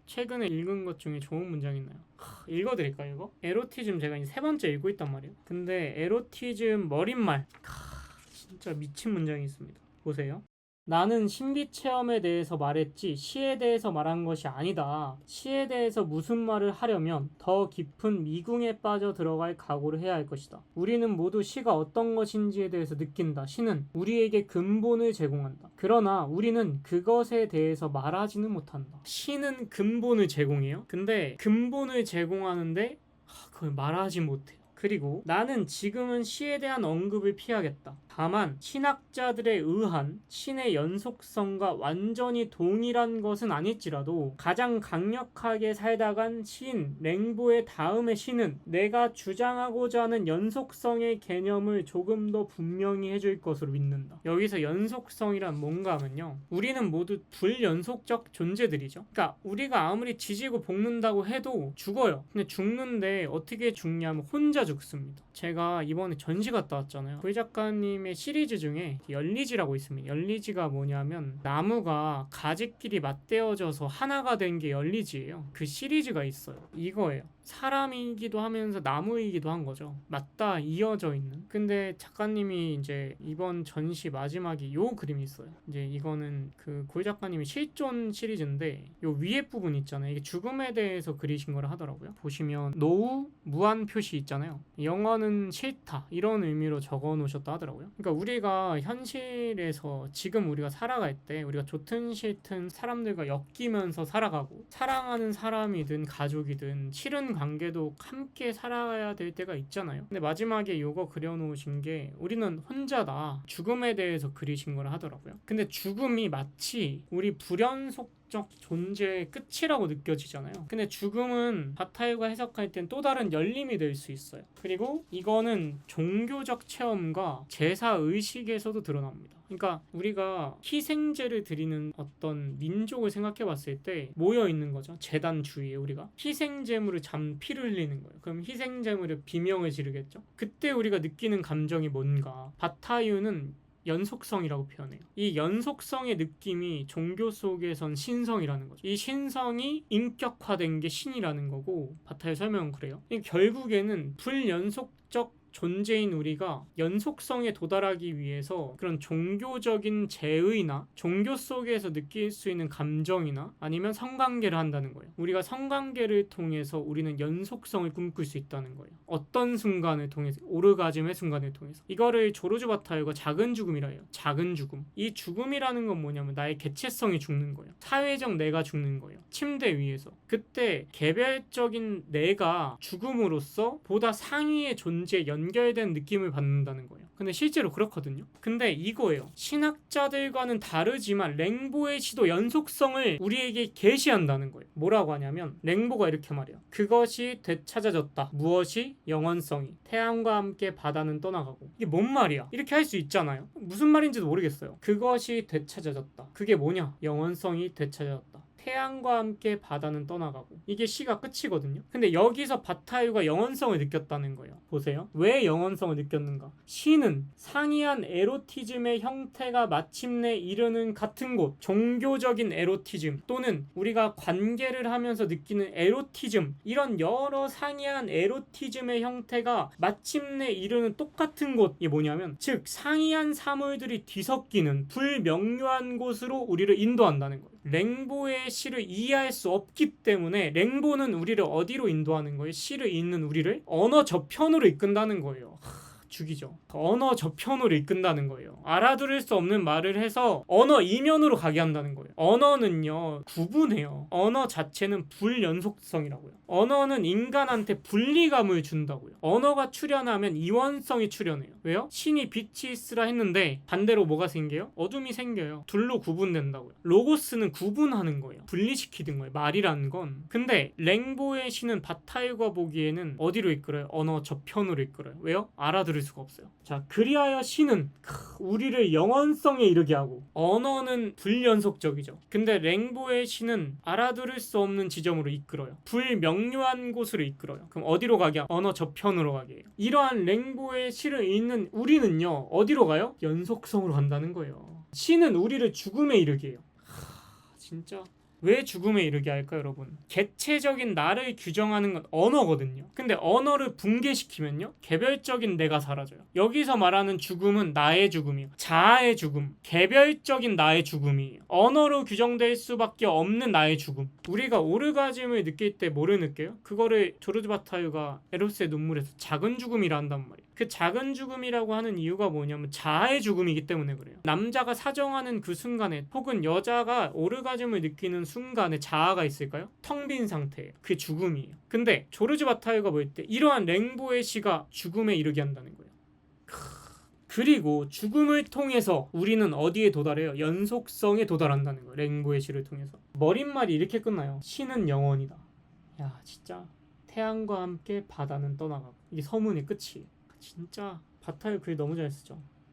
최근에 읽은 것 중에 좋은 문장 있나요? 읽어드릴까요 이거? 에로티즘 제가 이제 3번째 읽고 있단 말이에요. 근데 에로티즘 머릿말 진짜 미친 문장이 있습니다. 보세요. 나는 신비 체험에 대해서 말했지 시에 대해서 말한 것이 아니다. 시에 대해서 무슨 말을 하려면 더 깊은 미궁에 빠져 들어갈 각오를 해야 할 것이다. 우리는 모두 시가 어떤 것인지에 대해서 느낀다. 시는 우리에게 근본을 제공한다. 그러나 우리는 그것에 대해서 말하지는 못한다. 시는 근본을 제공해요. 근데 근본을 제공하는데 그걸 말하지 못해요. 그리고 나는 지금은 시에 대한 언급을 피하겠다. 다만 신학자들에 의한 신의 연속성과 완전히 동일한 것은 아닐지라도 가장 강력하게 살다간 시인 랭보의 다음의 시는 내가 주장하고자 하는 연속성의 개념을 조금 더 분명히 해줄 것으로 믿는다. 여기서 연속성이란 뭔가 하면요, 우리는 모두 불연속적 존재들이죠. 그러니까 우리가 아무리 지지고 볶는다고 해도 죽어요. 근데 죽는데 어떻게 죽냐면 혼자 죽습니다. 제가 이번에 전시 갔다 왔잖아요. 그 작가님의 시리즈 중에 열리지라고 있습니다. 열리지가 뭐냐면 나무가 가지끼리 맞대어져서 하나가 된 게 열리지예요. 그 시리즈가 있어요. 이거예요. 사람이기도 하면서 나무이기도 한 거죠. 맞닿아 이어져 있는. 근데 작가님이 이제 이번 전시 마지막에 요 그림이 있어요. 이제 이거는 그 고희 작가님이 실존 시리즈인데 요 위에 부분 있잖아요. 이게 죽음에 대해서 그리신 거라 하더라고요. 보시면 노후 무한 표시 있잖아요. 영원은 싫다 이런 의미로 적어 놓으셨다 하더라고요. 그러니까 우리가 현실에서 지금 우리가 살아갈 때 우리가 좋든 싫든 사람들과 엮이면서 살아가고 사랑하는 사람이든 가족이든 싫은 관계도 함께 살아야 될 때가 있잖아요. 근데 마지막에 요거 그려놓으신 게 우리는 혼자다. 죽음에 대해서 그리신 거라 하더라고요. 근데 죽음이 마치 우리 불연속적 존재의 끝이라고 느껴지잖아요. 근데 죽음은 바타이가 해석할 땐 또 다른 열림이 될 수 있어요. 그리고 이거는 종교적 체험과 제사 의식에서도 드러납니다. 그러니까 우리가 희생제를 드리는 어떤 민족을 생각해 봤을 때 모여 있는 거죠. 제단 주위에 우리가 희생제물을 피를 흘리는 거예요. 그럼 희생제물의 비명을 지르겠죠. 그때 우리가 느끼는 감정이 뭔가. 바타이유는 연속성이라고 표현해요. 이 연속성의 느낌이 종교 속에선 신성이라는 거죠. 이 신성이 인격화된 게 신이라는 거고, 바타의 설명은 그래요. 결국에는 불연속적 존재인 우리가 연속성에 도달하기 위해서 그런 종교적인 제의나 종교 속에서 느낄 수 있는 감정이나 아니면 성관계를 한다는 거예요. 우리가 성관계를 통해서 우리는 연속성을 꿈꿀 수 있다는 거예요. 어떤 순간을 통해서? 오르가즘의 순간을 통해서. 이거를 조르주 바타이어가 작은 죽음이라 해요. 작은 죽음. 이 죽음이라는 건 뭐냐면 나의 개체성이 죽는 거예요. 사회적 내가 죽는 거예요. 침대 위에서. 그때 개별적인 내가 죽음으로써 보다 상위의 존재에 연결된 느낌을 받는다는 거예요. 근데 실제로 그렇거든요. 근데 이거예요. 신학자들과는 다르지만 랭보의 시도 연속성을 우리에게 계시한다는 거예요. 뭐라고 하냐면 랭보가 이렇게 말해요. 그것이 되찾아졌다. 무엇이? 영원성이. 태양과 함께 바다는 떠나가고. 이게 뭔 말이야? 이렇게 할 수 있잖아요. 무슨 말인지도 모르겠어요. 그것이 되찾아졌다. 그게 뭐냐? 영원성이 되찾아졌다. 태양과 함께 바다는 떠나가고. 이게 시가 끝이거든요. 근데 여기서 바타유가 영원성을 느꼈다는 거예요. 보세요. 왜 영원성을 느꼈는가? 시는 상이한 에로티즘의 형태가 마침내 이르는 같은 곳, 종교적인 에로티즘 또는 우리가 관계를 하면서 느끼는 에로티즘, 이런 여러 상이한 에로티즘의 형태가 마침내 이르는 똑같은 곳. 이게 뭐냐면 즉 상이한 사물들이 뒤섞이는 불명료한 곳으로 우리를 인도한다는 거예요. 랭보의 시를 이해할 수 없기 때문에 랭보는 우리를 어디로 인도하는 거예요? 시를 읽는 우리를 언어 저편으로 이끈다는 거예요. 죽이죠. 언어 저편으로 이끈다는 거예요. 알아들을 수 없는 말을 해서 언어 이면으로 가게 한다는 거예요. 언어는요 구분해요. 언어 자체는 불연속성이라고요. 언어는 인간한테 분리감을 준다고요. 언어가 출현하면 이원성이 출현해요. 왜요? 신이 빛이 있으라 했는데 반대로 뭐가 생겨요? 어둠이 생겨요. 둘로 구분된다고요. 로고스는 구분하는 거예요. 분리시키는 거예요. 말이라는 건. 근데 랭보의 신은 바타유가 보기에는 어디로 이끌어요? 언어 저편으로 이끌어요. 왜요? 알아들을 수가 없어요. 자, 그리하여 시는 우리를 영원성에 이르게 하고, 언어는 불연속적이죠. 근데 랭보의 시는 알아들을 수 없는 지점으로 이끌어요. 불명료한 곳으로 이끌어요. 그럼 어디로 가게? 언어 저편으로 가게 해요. 이러한 랭보의 시를 읽는 우리는요 어디로 가요? 연속성으로 간다는 거예요. 시는 우리를 죽음에 이르게 해요. 진짜 왜 죽음에 이르게 할까 여러분? 개체적인 나를 규정하는 건 언어거든요. 근데 언어를 붕괴시키면요, 개별적인 내가 사라져요. 여기서 말하는 죽음은 나의 죽음이에요. 자아의 죽음, 개별적인 나의 죽음이에요. 언어로 규정될 수밖에 없는 나의 죽음. 우리가 오르가즘을 느낄 때 뭐를 느껴요? 그거를 조르드 바타유가 에로스의 눈물에서 작은 죽음이라 한단 말이에요. 그 작은 죽음이라고 하는 이유가 뭐냐면 자아의 죽음이기 때문에 그래요. 남자가 사정하는 그 순간에, 혹은 여자가 오르가즘을 느끼는 순간에 자아가 있을까요? 텅 빈 상태예요. 그게 죽음이에요. 근데 조르지 바타유가 볼 때 이러한 랭보의 시가 죽음에 이르게 한다는 거예요. 그리고 죽음을 통해서 우리는 어디에 도달해요? 연속성에 도달한다는 거예요. 랭보의 시를 통해서. 머릿말이 이렇게 끝나요. 시는 영원이다. 야, 진짜 태양과 함께 바다는 떠나가고, 이게 서문의 끝이에요. 진짜 바타유 글 너무 잘 쓰죠.